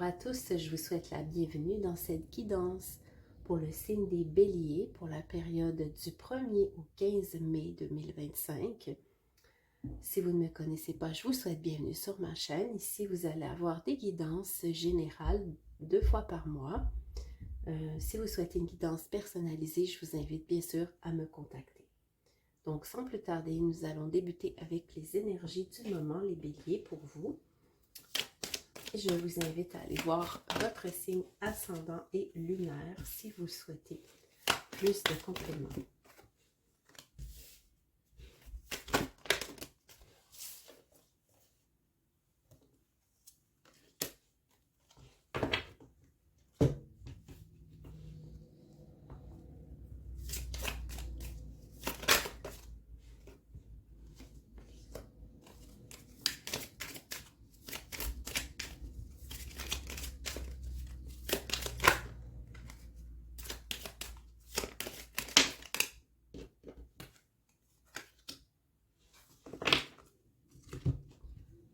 à tous, je vous souhaite la bienvenue dans cette guidance pour le signe des Béliers pour la période du 1er au 15 mai 2025. Si vous ne me connaissez pas, je vous souhaite bienvenue sur ma chaîne. Ici, vous allez avoir des guidances générales 2 fois par mois. Si vous souhaitez une guidance personnalisée, je vous invite bien sûr à me contacter. Donc, sans plus tarder, nous allons débuter avec les énergies du moment, les Béliers, pour vous. Je vous invite à aller voir votre signe ascendant et lunaire si vous souhaitez plus de compléments.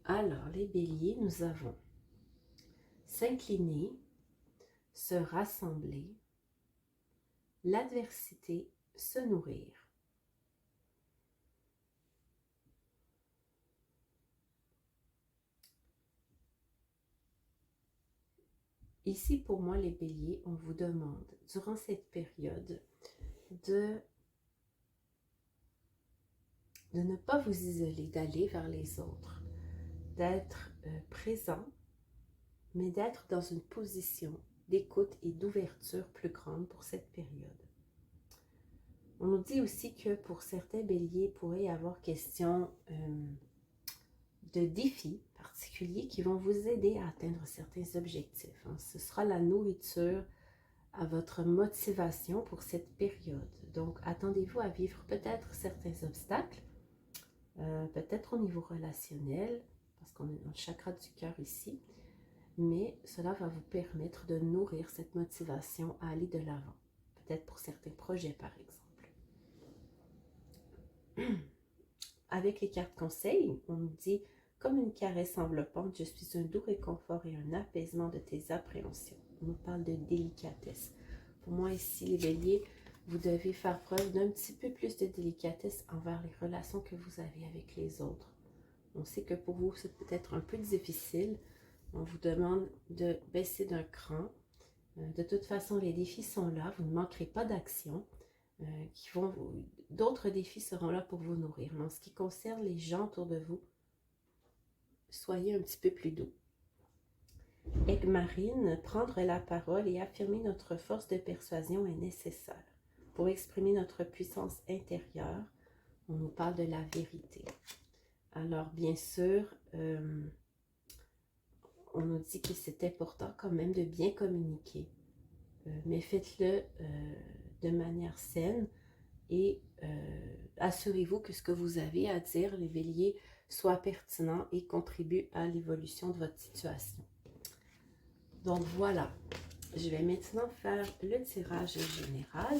Alors, les Béliers, nous avons s'incliner, se rassembler, l'adversité, se nourrir. Ici, pour moi, les Béliers, on vous demande, durant cette période, de ne pas vous isoler, d'aller vers les autres, d'être présent, mais d'être dans une position d'écoute et d'ouverture plus grande pour cette période. On nous dit aussi que pour certains Béliers, il pourrait y avoir question de défis particuliers qui vont vous aider à atteindre certains objectifs. Ce sera la nourriture à votre motivation pour cette période. Donc, attendez-vous à vivre peut-être certains obstacles, peut-être au niveau relationnel, parce qu'on est dans le chakra du cœur ici, mais cela va vous permettre de nourrir cette motivation à aller de l'avant, peut-être pour certains projets par exemple. Avec les cartes conseils, on nous dit « Comme une caresse enveloppante, je suis un doux réconfort et un apaisement de tes appréhensions. » On nous parle de délicatesse. Pour moi ici, les Béliers, vous devez faire preuve d'un petit peu plus de délicatesse envers les relations que vous avez avec les autres. On sait que pour vous, c'est peut-être un peu difficile. On vous demande de baisser d'un cran. De toute façon, les défis sont là. Vous ne manquerez pas d'action. D'autres défis seront là pour vous nourrir. Mais en ce qui concerne les gens autour de vous, soyez un petit peu plus doux. Aigle marine, prendre la parole et affirmer notre force de persuasion est nécessaire. Pour exprimer notre puissance intérieure, on nous parle de la vérité. Alors, bien sûr, on nous dit que c'est important quand même de bien communiquer. Mais faites-le de manière saine et assurez-vous que ce que vous avez à dire, les Béliers, soit pertinent et contribue à l'évolution de votre situation. Donc voilà, je vais maintenant faire le tirage général.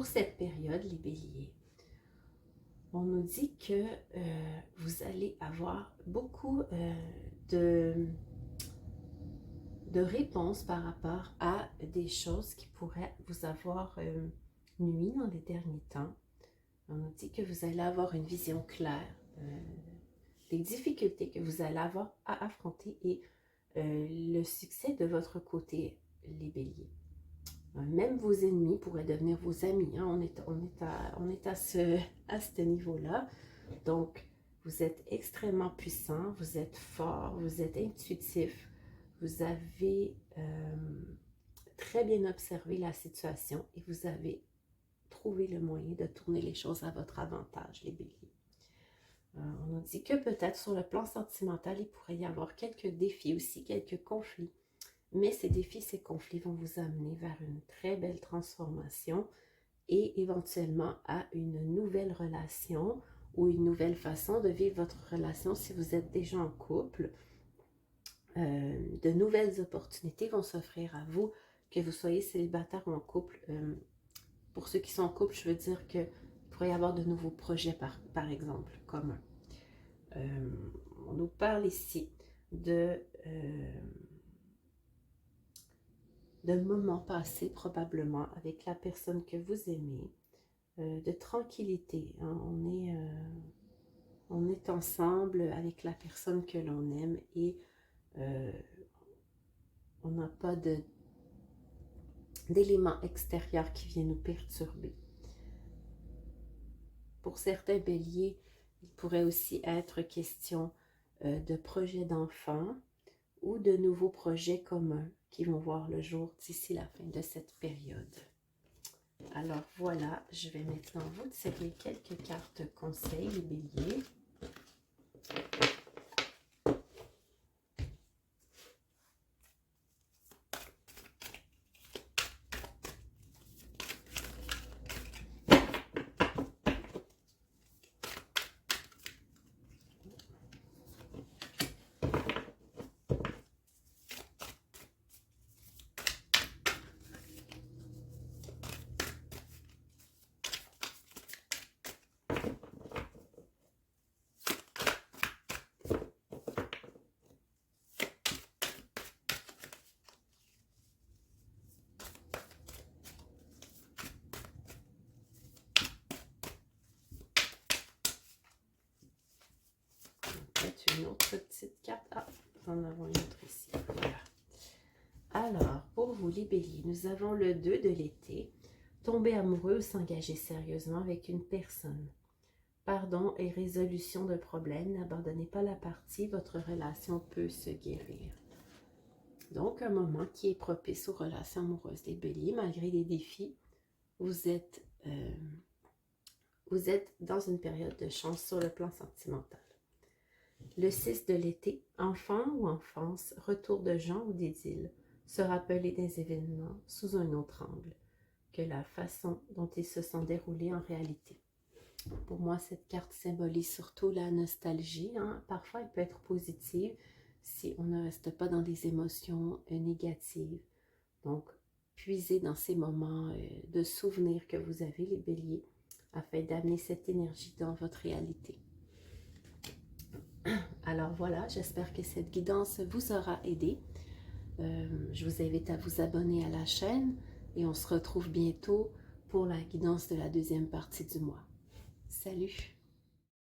pour cette période, les béliers, on nous dit que vous allez avoir beaucoup de réponses par rapport à des choses qui pourraient vous avoir nui dans les derniers temps. On nous dit que vous allez avoir une vision claire des difficultés que vous allez avoir à affronter et le succès de votre côté, les béliers. Même vos ennemis pourraient devenir vos amis. Hein? On est à ce niveau-là. Donc, vous êtes extrêmement puissant, vous êtes fort, vous êtes intuitif. Vous avez très bien observé la situation et vous avez trouvé le moyen de tourner les choses à votre avantage, les béliers. On nous dit que peut-être sur le plan sentimental, il pourrait y avoir quelques défis aussi, quelques conflits. Mais ces défis, ces conflits vont vous amener vers une très belle transformation et éventuellement à une nouvelle relation ou une nouvelle façon de vivre votre relation si vous êtes déjà en couple. De nouvelles opportunités vont s'offrir à vous, que vous soyez célibataire ou en couple. Pour ceux qui sont en couple, je veux dire qu'il pourrait y avoir de nouveaux projets, par exemple, communs. On nous parle ici de moments passés probablement avec la personne que vous aimez, de tranquillité. Hein? On est ensemble avec la personne que l'on aime et on n'a pas d'éléments extérieurs qui viennent nous perturber. Pour certains béliers, il pourrait aussi être question de projets d'enfants ou de nouveaux projets communs qui vont voir le jour d'ici la fin de cette période. Alors voilà, je vais maintenant vous tirer quelques cartes conseils, les béliers. Une autre petite carte. Ah, nous en avons une autre ici. Voilà. Alors, pour vous les béliers, nous avons le 2 de l'été. Tomber amoureux ou s'engager sérieusement avec une personne. Pardon et résolution de problème. N'abandonnez pas la partie. Votre relation peut se guérir. Donc, un moment qui est propice aux relations amoureuses des béliers. Malgré les défis, vous êtes dans une période de chance sur le plan sentimental. Le 6 de l'été, enfant ou enfance, retour de gens ou d'idylle, se rappeler des événements sous un autre angle que la façon dont ils se sont déroulés en réalité. Pour moi, cette carte symbolise surtout la nostalgie. Hein? Parfois, elle peut être positive si on ne reste pas dans des émotions négatives. Donc, puisez dans ces moments de souvenirs que vous avez, les béliers, afin d'amener cette énergie dans votre réalité. Alors voilà, j'espère que cette guidance vous aura aidé. Je vous invite à vous abonner à la chaîne et on se retrouve bientôt pour la guidance de la deuxième partie du mois. Salut!